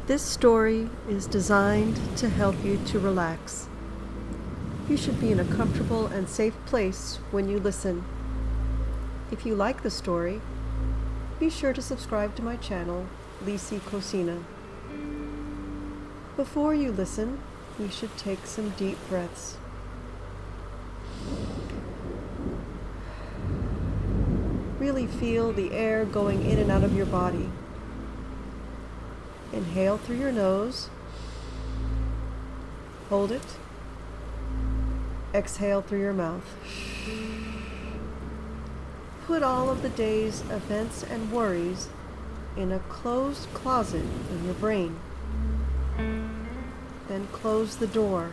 This story is designed to help you to relax. You should be in a comfortable and safe place when you listen. If you like the story, be sure to subscribe to my channel, Lisi Cocina. Before you listen, you should take some deep breaths. Really feel the air going in and out of your body. Inhale through your nose. Hold it. Exhale through your mouth. Put all of the day's events and worries in a closed closet in your brain. Then close the door.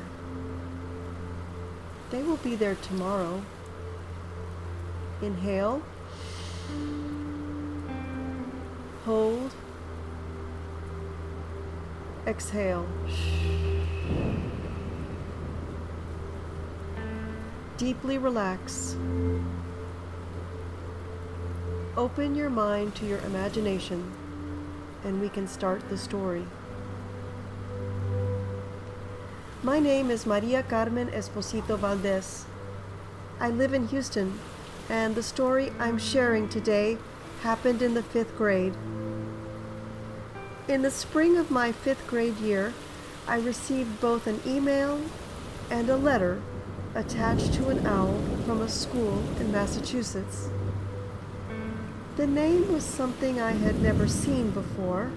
They will be there tomorrow. Inhale. Hold. Exhale. Deeply relax. Open your mind to your imagination, and we can start the story. My name is Maria Carmen Esposito Valdez. I live in Houston, and the story I'm sharing today happened in the 5th grade. In the spring of my 5th grade year, I received both an email and a letter attached to an owl from a school in Massachusetts. The name was something I had never seen before,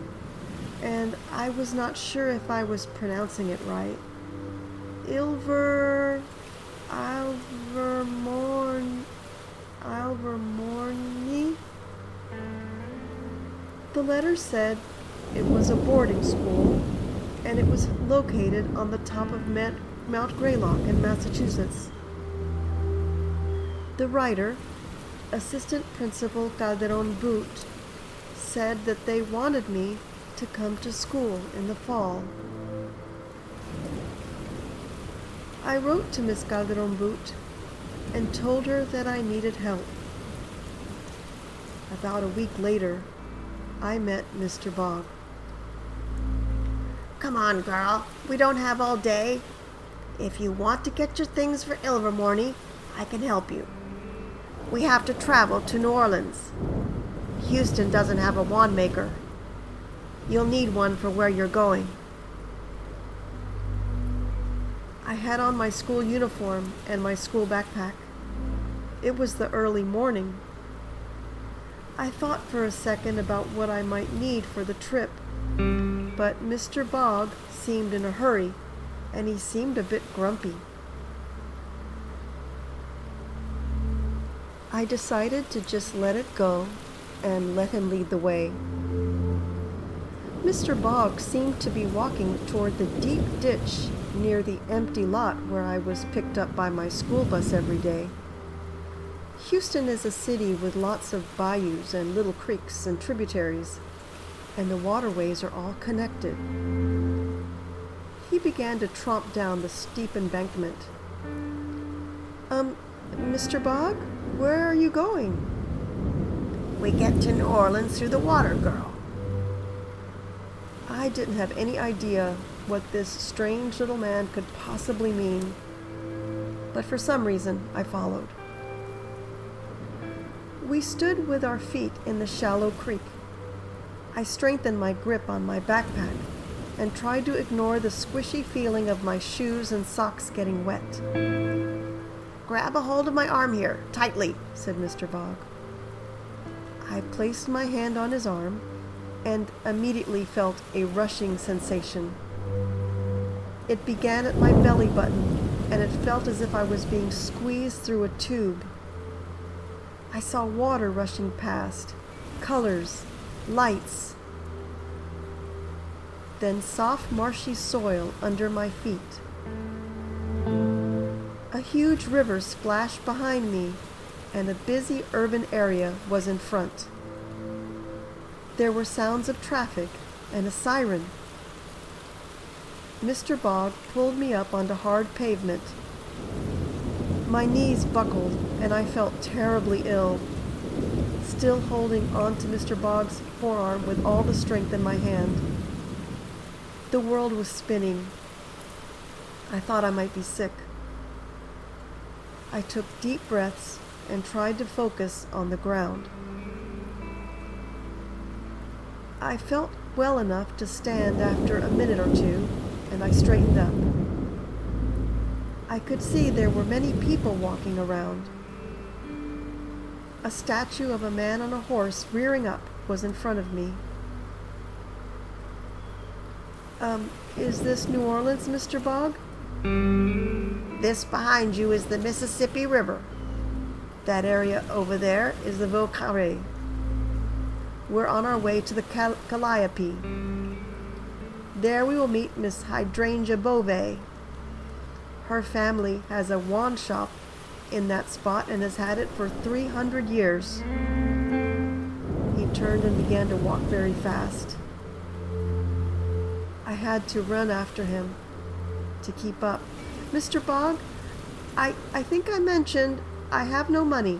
and I was not sure if I was pronouncing it right. Ilvermorny. The letter said it was a boarding school, and it was located on the top of Mount Greylock in Massachusetts. The writer, Assistant Principal Calderon Boot, said that they wanted me to come to school in the fall. I wrote to Miss Calderon Boot and told her that I needed help. About a week later, I met Mr. Bog. Come on, girl. We don't have all day. If you want to get your things for Ilvermorny, I can help you. We have to travel to New Orleans. Houston doesn't have a wand maker. You'll need one for where you're going. I had on my school uniform and my school backpack. It was the early morning. I thought for a second about what I might need for the trip, but Mr. Bog seemed in a hurry, and he seemed a bit grumpy. I decided to just let it go and let him lead the way. Mr. Bog seemed to be walking toward the deep ditch near the empty lot where I was picked up by my school bus every day. Houston is a city with lots of bayous and little creeks and tributaries, and the waterways are all connected. He began to tromp down the steep embankment. Mr. Bog, where are you going? We get to New Orleans through the water, girl. I didn't have any idea what this strange little man could possibly mean, but for some reason I followed. We stood with our feet in the shallow creek. I strengthened my grip on my backpack and tried to ignore the squishy feeling of my shoes and socks getting wet. Grab a hold of my arm here, tightly, said Mr. Bog. I placed my hand on his arm and immediately felt a rushing sensation. It began at my belly button, and it felt as if I was being squeezed through a tube. I saw water rushing past, colors, lights, then soft marshy soil under my feet. A huge river splashed behind me, and a busy urban area was in front. There were sounds of traffic and a siren. Mr. Bog pulled me up onto hard pavement. My knees buckled, and I felt terribly ill. Still holding on to Mr. Bog's forearm with all the strength in my hand. The world was spinning. I thought I might be sick. I took deep breaths and tried to focus on the ground. I felt well enough to stand after a minute or two, and I straightened up. I could see there were many people walking around. A statue of a man on a horse rearing up was in front of me. Is this New Orleans, Mr. Bog? This behind you is the Mississippi River. That area over there is the Veau-Carré. We're on our way to the Calliope. There we will meet Miss Hydrangea Bove. Her family has a wand shop in that spot and has had it for 300 years. He turned and began to walk very fast. I had to run after him to keep up. Mr. Bog, I think I mentioned I have no money.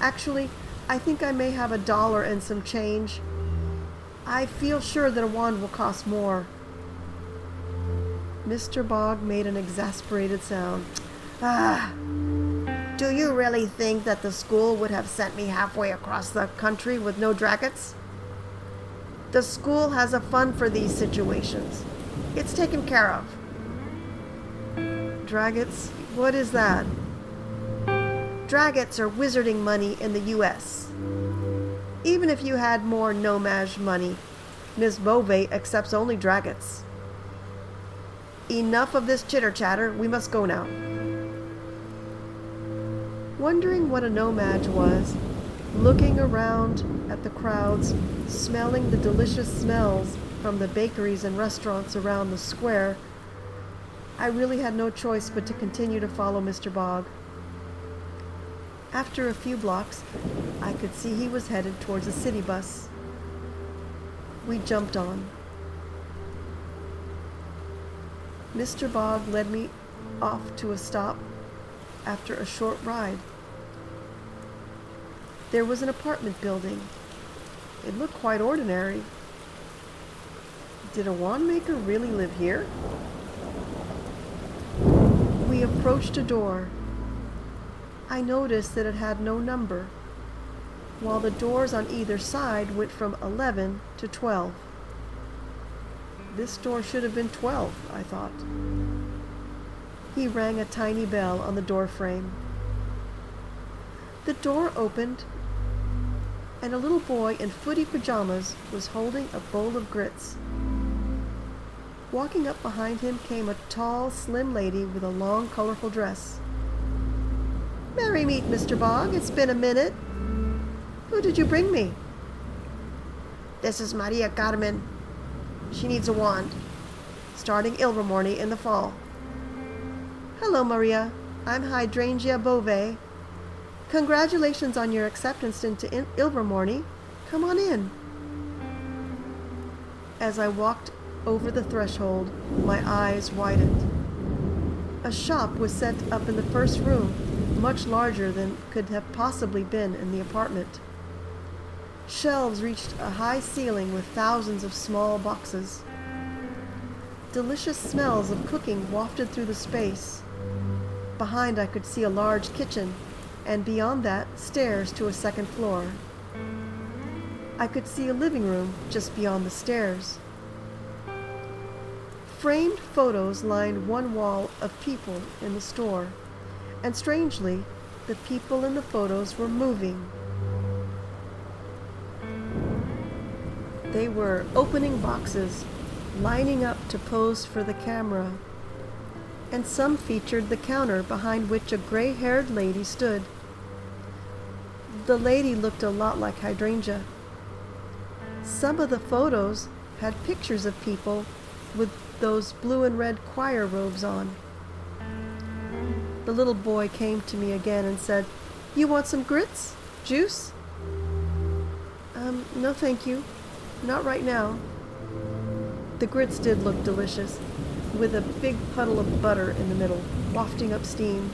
Actually, I think I may have $1 and some change. I feel sure that a wand will cost more. Mr. Bog made an exasperated sound. Do you really think that the school would have sent me halfway across the country with no dragons? The school has a fund for these situations. It's taken care of. Dragons? What is that? Dragons are wizarding money in the U.S. Even if you had more nomage money, Miss Bove accepts only dragons. Enough of this chitter-chatter. We must go now. Wondering what a nomage was, looking around at the crowds, smelling the delicious smells from the bakeries and restaurants around the square, I really had no choice but to continue to follow Mr. Bog. After a few blocks, I could see he was headed towards a city bus. We jumped on. Mr. Bog led me off to a stop after a short ride. There was an apartment building. It looked quite ordinary. Did a wand maker really live here? We approached a door. I noticed that it had no number, while the doors on either side went from 11 to 12. This door should have been 12, I thought. He rang a tiny bell on the door frame. The door opened, and a little boy in footy pajamas was holding a bowl of grits. Walking up behind him came a tall, slim lady with a long, colorful dress. "Merry meet, Mr. Bog. It's been a minute. Who did you bring me?" This is Maria Carmen. She needs a wand, starting Ilvermorny in the fall. "Hello, Maria. I'm Hydrangea Bove. Congratulations on your acceptance into Ilvermorny. Come on in." As I walked over the threshold, my eyes widened. A shop was set up in the first room, much larger than could have possibly been in the apartment. Shelves reached a high ceiling with thousands of small boxes. Delicious smells of cooking wafted through the space. Behind I could see a large kitchen, and beyond that, stairs to a second floor. I could see a living room just beyond the stairs. Framed photos lined one wall of people in the store, and strangely, the people in the photos were moving. They were opening boxes, lining up to pose for the camera, and some featured the counter behind which a gray-haired lady stood. The lady looked a lot like Hydrangea. Some of the photos had pictures of people with those blue and red choir robes on. The little boy came to me again and said, "You want some grits? Juice?" No thank you. Not right now." The grits did look delicious, with a big puddle of butter in the middle, wafting up steam.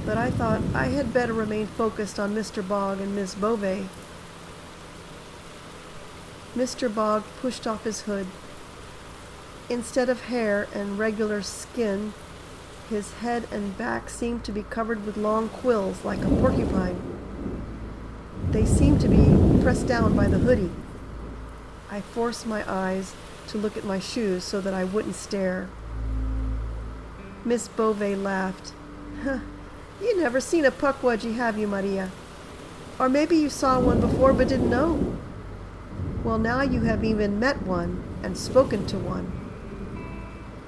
But I thought I had better remain focused on Mr. Bog and Miss Bove. Mr. Bog pushed off his hood. Instead of hair and regular skin, his head and back seemed to be covered with long quills like a porcupine. They seemed to be pressed down by the hoodie. I forced my eyes to look at my shoes so that I wouldn't stare. Miss Beauvais laughed. "Huh, you never seen a puckwudgie, have you, Maria? Or maybe you saw one before but didn't know. Well, now you have even met one and spoken to one.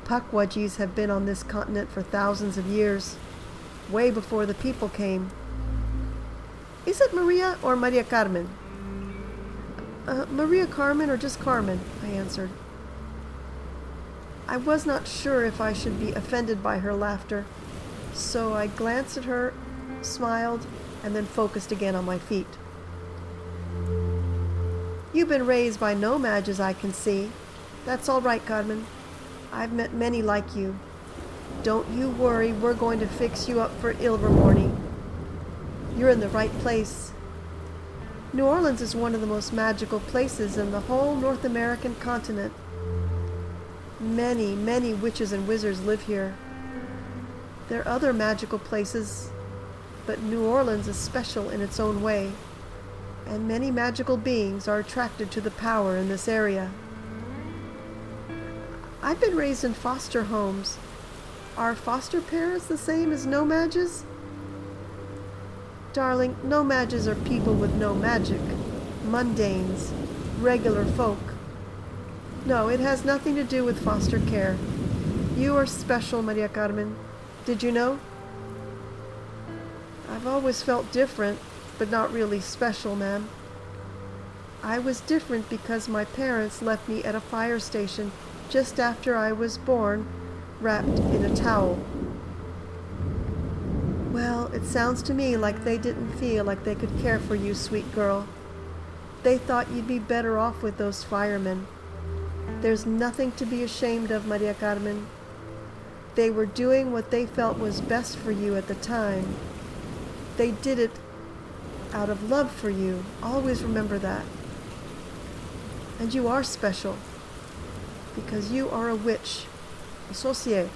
Puckwudgies have been on this continent for thousands of years, way before the people came." "Is it Maria or Maria Carmen?" Maria Carmen or just Carmen," I answered. I was not sure if I should be offended by her laughter, so I glanced at her, smiled, and then focused again on my feet. "You've been raised by no mages, I can see. That's all right, Carmen. I've met many like you. Don't you worry, we're going to fix you up for Ilvermorny. You're in the right place. New Orleans is one of the most magical places in the whole North American continent. Many, many witches and wizards live here. There are other magical places, but New Orleans is special in its own way, and many magical beings are attracted to the power in this area. I've been raised in foster homes. Are foster parents the same as no mages?" "Darling, no mages are people with no magic. Mundanes, regular folk. No, it has nothing to do with foster care. You are special, Maria Carmen. Did you know?" "I've always felt different, but not really special, ma'am. I was different because my parents left me at a fire station just after I was born, wrapped in a towel." "Well, it sounds to me like they didn't feel like they could care for you, sweet girl. They thought you'd be better off with those firemen. There's nothing to be ashamed of, Maria Carmen. They were doing what they felt was best for you at the time. They did it out of love for you. Always remember that. And you are special, because you are a witch, a sorcier.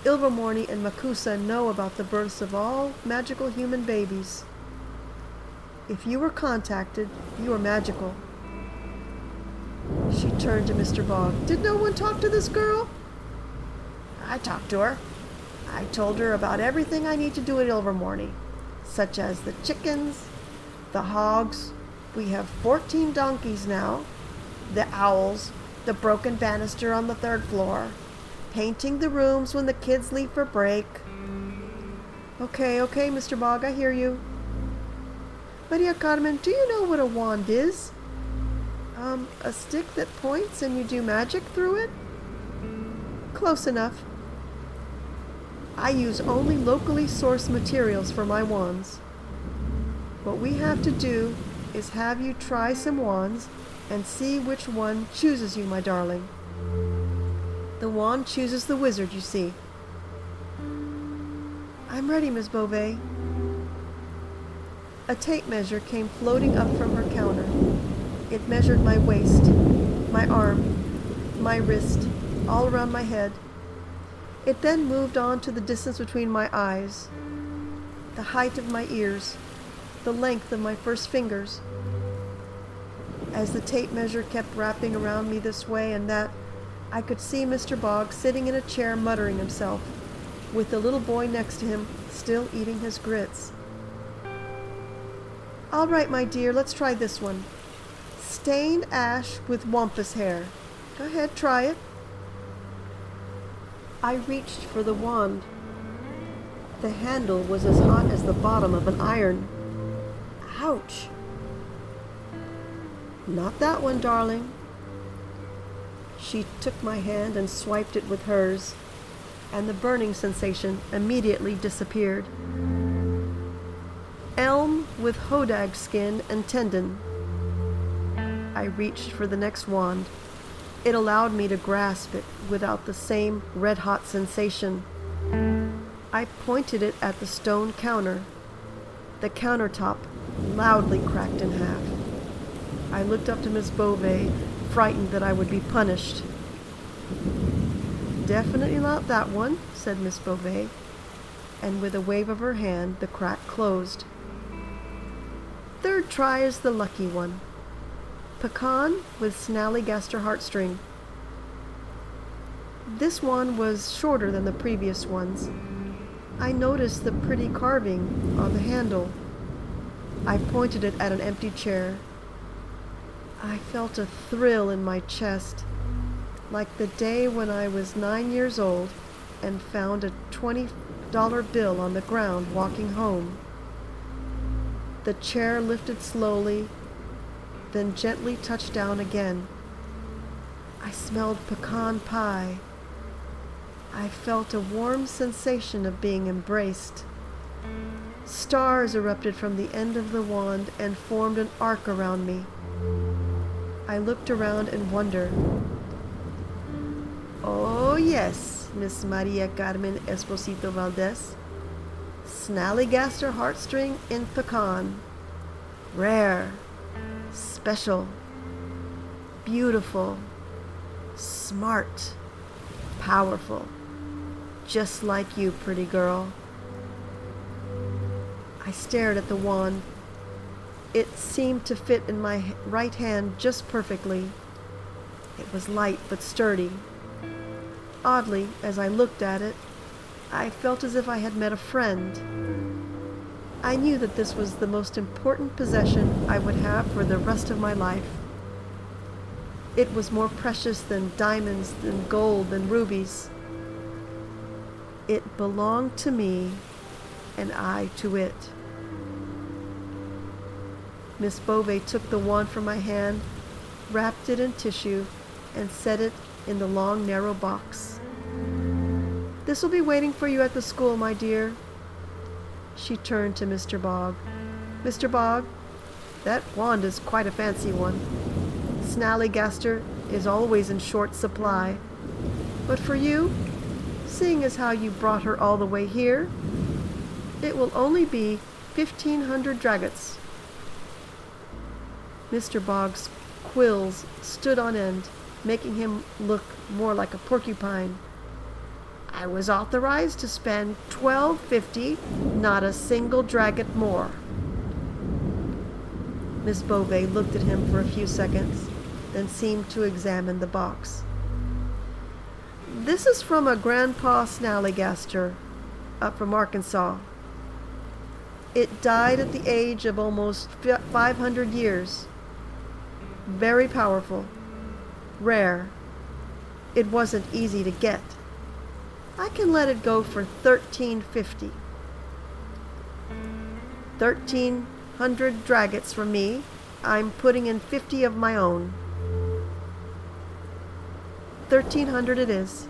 Ilvermorny and Makusa know about the births of all magical human babies. If you were contacted, you are magical." She turned to Mr. Bogg. "Did no one talk to this girl?" "I talked to her. I told her about everything I need to do at Ilvermorny, such as the chickens, the hogs. We have 14 donkeys now, the owls, the broken banister on the 3rd floor, painting the rooms when the kids leave for break." Okay, Mr. Bogg, I hear you. "Maria Carmen, do you know what a wand is?" A stick that points and you do magic through it?" "Close enough. I use only locally sourced materials for my wands. What we have to do is have you try some wands and see which one chooses you, my darling. The wand chooses the wizard, you see." "I'm ready, Miss Beauvais." A tape measure came floating up from her counter. It measured my waist, my arm, my wrist, all around my head. It then moved on to the distance between my eyes, the height of my ears, the length of my first fingers. As the tape measure kept wrapping around me this way and that, I could see Mr. Bogg sitting in a chair muttering himself, with the little boy next to him still eating his grits. "All right, my dear, let's try this one. Stained ash with wampus hair. Go ahead, try it." I reached for the wand. The handle was as hot as the bottom of an iron. Ouch! "Not that one, darling." She took my hand and swiped it with hers, and the burning sensation immediately disappeared. "Elm with hodag skin and tendon." I reached for the next wand. It allowed me to grasp it without the same red-hot sensation. I pointed it at the stone counter. The countertop loudly cracked in half. I looked up to Miss Beauvais, frightened that I would be punished. "Definitely not that one," said Miss Beauvais, and with a wave of her hand, the crack closed. "Third try is the lucky one. Pecan with snallygaster heartstring." This one was shorter than the previous ones. I noticed the pretty carving on the handle. I pointed it at an empty chair. I felt a thrill in my chest, like the day when I was 9 years old and found a $20 bill on the ground walking home. The chair lifted slowly, then gently touched down again. I smelled pecan pie. I felt a warm sensation of being embraced. Stars erupted from the end of the wand and formed an arc around me. I looked around in wonder. "Oh yes, Miss Maria Carmen Esposito Valdez. Snallygaster heartstring in pecan. Rare, special, beautiful, smart, powerful. Just like you, pretty girl." I stared at the wand. It seemed to fit in my right hand just perfectly. It was light but sturdy. Oddly, as I looked at it, I felt as if I had met a friend. I knew that this was the most important possession I would have for the rest of my life. It was more precious than diamonds, than gold, than rubies. It belonged to me, and I to it. Miss Beauvais took the wand from my hand, wrapped it in tissue, and set it in the long, narrow box. "This will be waiting for you at the school, my dear." She turned to Mr. Bogg. "Mr. Bogg, that wand is quite a fancy one. Snallygaster is always in short supply. But for you, seeing as how you brought her all the way here, it will only be 1,500 dragons." Mr. Bogg's quills stood on end, making him look more like a porcupine. "I was authorized to spend $12.50, not a single dragon more." Miss Beauvais looked at him for a few seconds, then seemed to examine the box. "This is from a Grandpa Snallygaster, up from Arkansas. It died at the age of almost 500 years. Very powerful. Rare. It wasn't easy to get. I can let it go for $13.50. 1,300 dragons from me. I'm putting in 50 of my own. 1,300 it is."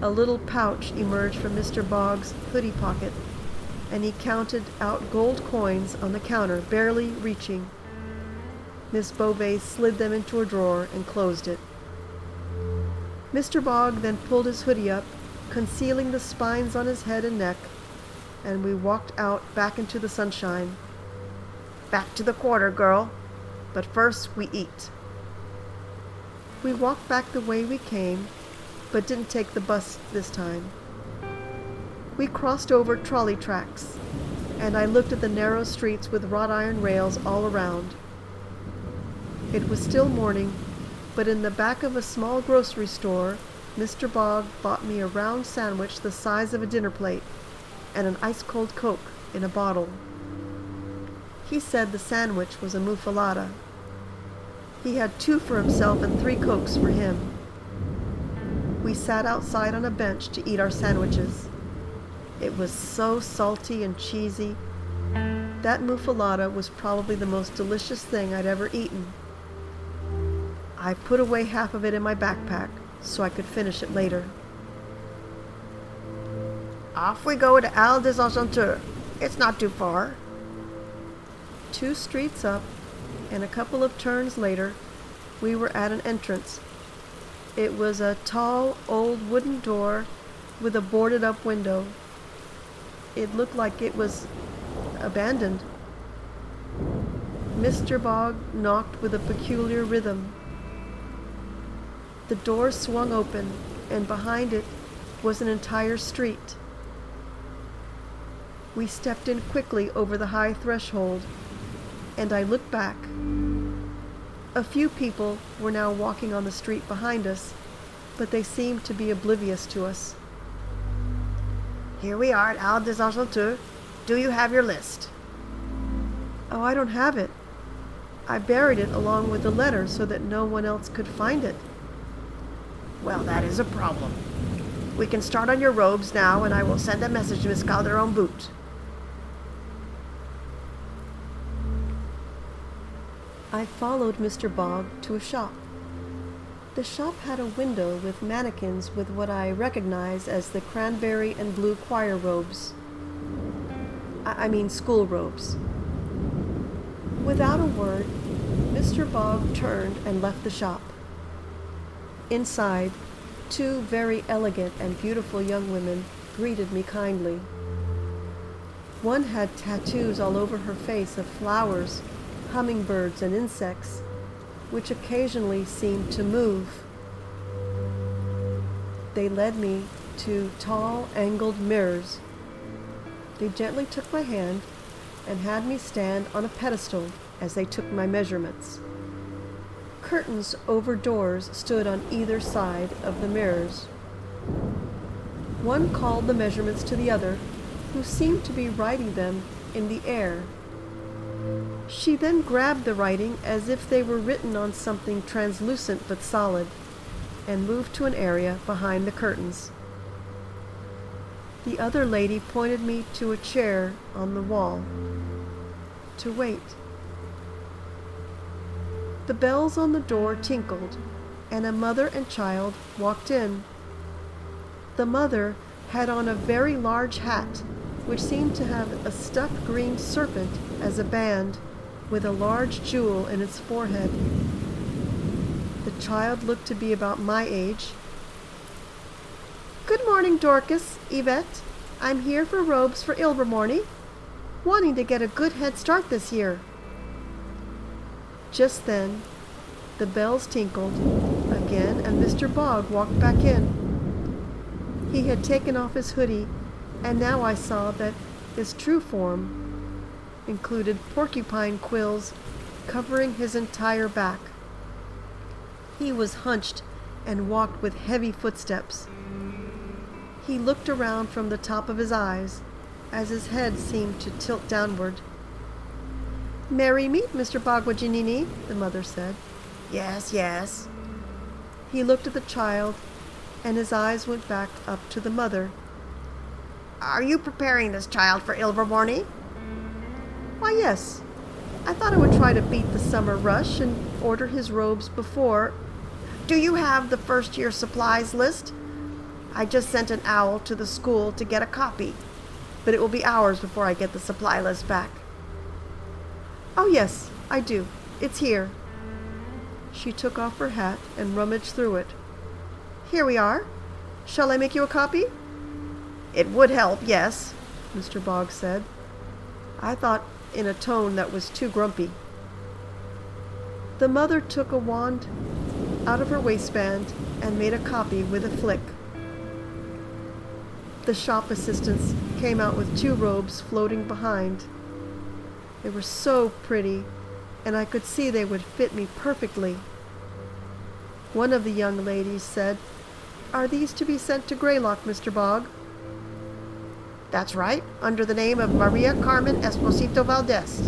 A little pouch emerged from Mr. Bogg's hoodie pocket, and he counted out gold coins on the counter, barely reaching. Miss Beauvais slid them into a drawer and closed it. Mr. Bogg then pulled his hoodie up, concealing the spines on his head and neck, and we walked out back into the sunshine. "Back to the quarter, girl. But first we eat." We walked back the way we came, but didn't take the bus this time. We crossed over trolley tracks, and I looked at the narrow streets with wrought iron rails all around. It was still morning, but in the back of a small grocery store, Mr. Bogg bought me a round sandwich the size of a dinner plate and an ice-cold Coke in a bottle. He said the sandwich was a muffalata. He had 2 for himself and 3 Cokes for him. We sat outside on a bench to eat our sandwiches. It was so salty and cheesy. That muffalata was probably the most delicious thing I'd ever eaten. I put away half of it in my backpack so I could finish it later. "Off we go to Al des Argenteurs. It's not too far." 2 streets up, and a couple of turns later, we were at an entrance. It was a tall, old wooden door with a boarded-up window. It looked like it was abandoned. Mr. Bogg knocked with a peculiar rhythm. The door swung open, and behind it was an entire street. We stepped in quickly over the high threshold, and I looked back. A few people were now walking on the street behind us, but they seemed to be oblivious to us. Here we are at Al des Enchantés. Do you have your list? Oh, I don't have it. I buried it along with the letter so that no one else could find it. Well, that is a problem. We can start on your robes now, and I will send a message to Miss Calderon-Boot. I followed Mr. Bog to a shop. The shop had a window with mannequins with what I recognize as the cranberry and blue choir robes. I mean school robes. Without a word, Mr. Bog turned and left the shop. Inside, two very elegant and beautiful young women greeted me kindly. One had tattoos all over her face of flowers, hummingbirds, and insects, which occasionally seemed to move. They led me to tall, angled mirrors. They gently took my hand and had me stand on a pedestal as they took my measurements. Curtains over doors stood on either side of the mirrors. One called the measurements to the other, who seemed to be writing them in the air. She then grabbed the writing as if they were written on something translucent but solid, and moved to an area behind the curtains. The other lady pointed me to a chair on the wall to wait. The bells on the door tinkled, and a mother and child walked in. The mother had on a very large hat, which seemed to have a stuffed green serpent as a band, with a large jewel in its forehead. The child looked to be about my age. Good morning, Dorcas, Yvette. I'm here for robes for Ilvermorny, wanting to get a good head start this year. Just then, the bells tinkled again, and Mr. Bog walked back in. He had taken off his hoodie, and now I saw that his true form included porcupine quills covering his entire back. He was hunched and walked with heavy footsteps. He looked around from the top of his eyes, as his head seemed to tilt downward. "Merry meet, Mr. Bogwaginini," the mother said. Yes, yes. He looked at the child, and his eyes went back up to the mother. Are you preparing this child for Ilvermorny? Why, yes. I thought I would try to beat the summer rush and order his robes before. Do you have the first year supplies list? I just sent an owl to the school to get a copy, but it will be hours before I get the supply list back. Oh, yes, I do. It's here. She took off her hat and rummaged through it. Here we are. Shall I make you a copy? It would help, yes, Mr. Bog said. I thought in a tone that was too grumpy. The mother took a wand out of her waistband and made a copy with a flick. The shop assistants came out with two robes floating behind. They were so pretty, and I could see they would fit me perfectly. One of the young ladies said, "Are these to be sent to Greylock, Mr. Bog?" That's right, under the name of Maria Carmen Esposito Valdez.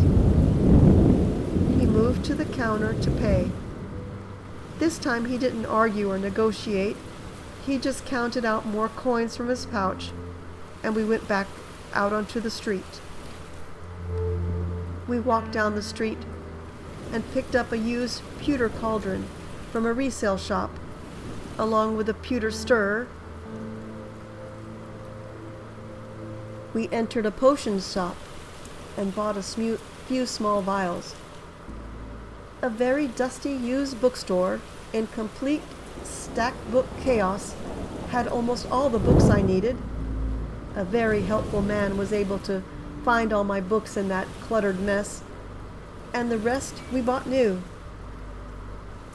He moved to the counter to pay. This time he didn't argue or negotiate. He just counted out more coins from his pouch, and we went back out onto the street. We walked down the street and picked up a used pewter cauldron from a resale shop, along with a pewter stirrer. We entered a potion shop and bought a few small vials. A very dusty used bookstore in complete stacked book chaos had almost all the books I needed. A very helpful man was able to find all my books in that cluttered mess, and the rest we bought new.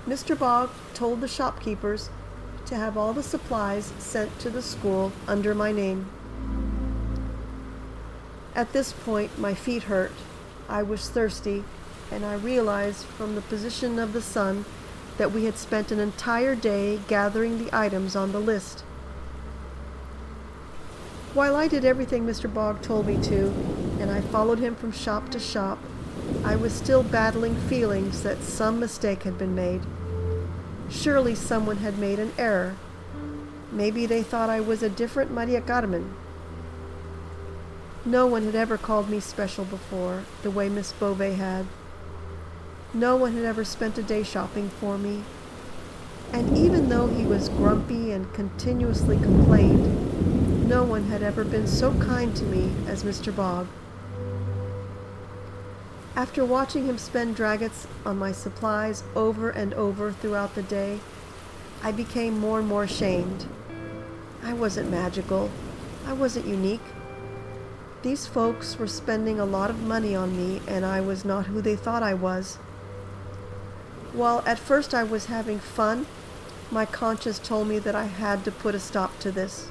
Mr. Bog told the shopkeepers to have all the supplies sent to the school under my name. At this point, my feet hurt. I was thirsty, and I realized from the position of the sun that we had spent an entire day gathering the items on the list. While I did everything Mr. Bog told me to, and I followed him from shop to shop, I was still battling feelings that some mistake had been made. Surely someone had made an error. Maybe they thought I was a different Maria Carmen. No one had ever called me special before, the way Miss Beauvais had. No one had ever spent a day shopping for me. And even though he was grumpy and continuously complained, no one had ever been so kind to me as Mr. Bog. After watching him spend dragons on my supplies over and over throughout the day, I became more and more ashamed. I wasn't magical. I wasn't unique. These folks were spending a lot of money on me, and I was not who they thought I was. While at first I was having fun, my conscience told me that I had to put a stop to this.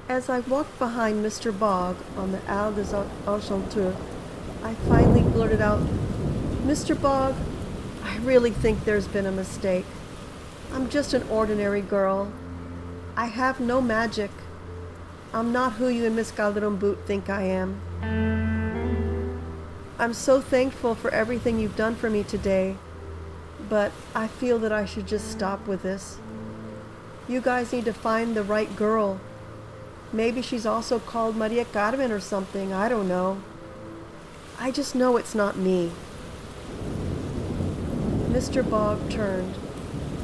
As I walked behind Mr. Bog on the Allée des Enchanteurs, I finally blurted out, "Mr. Bog, I really think there's been a mistake. I'm just an ordinary girl. I have no magic. I'm not who you and Miss Calderon Boot think I am. I'm so thankful for everything you've done for me today, but I feel that I should just stop with this. You guys need to find the right girl. Maybe she's also called Maria Carmen or something, I don't know. I just know it's not me." Mr. Bog turned.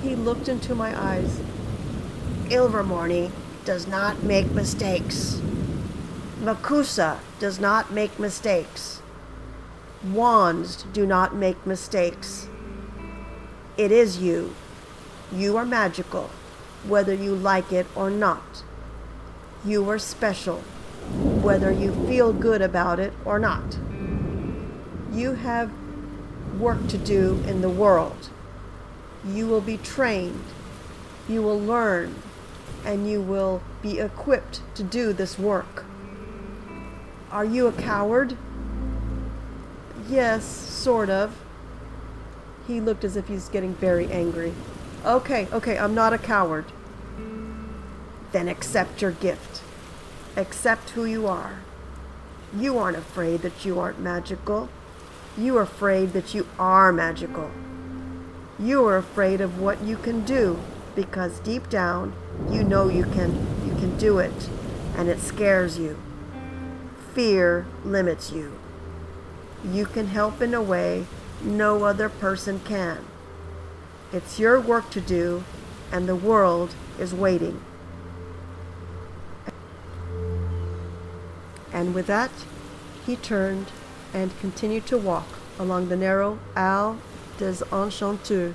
He looked into my eyes. Ilvermorny does not make mistakes. Makusa does not make mistakes. Wands do not make mistakes. It is you. You are magical, whether you like it or not. You are special, whether you feel good about it or not. You have work to do in the world. You will be trained, you will learn, and you will be equipped to do this work. Are you a coward? Yes, sort of. He looked as if he's getting very angry. Okay, I'm not a coward. Then accept your gift. Accept who you are. You aren't afraid that you aren't magical. You are afraid that you are magical. You are afraid of what you can do because deep down you know you can do it, and it scares you. Fear limits you. You can help in a way no other person can. It's your work to do, and the world is waiting. And with that, he turned and continued to walk along the narrow Allée des Enchanteurs.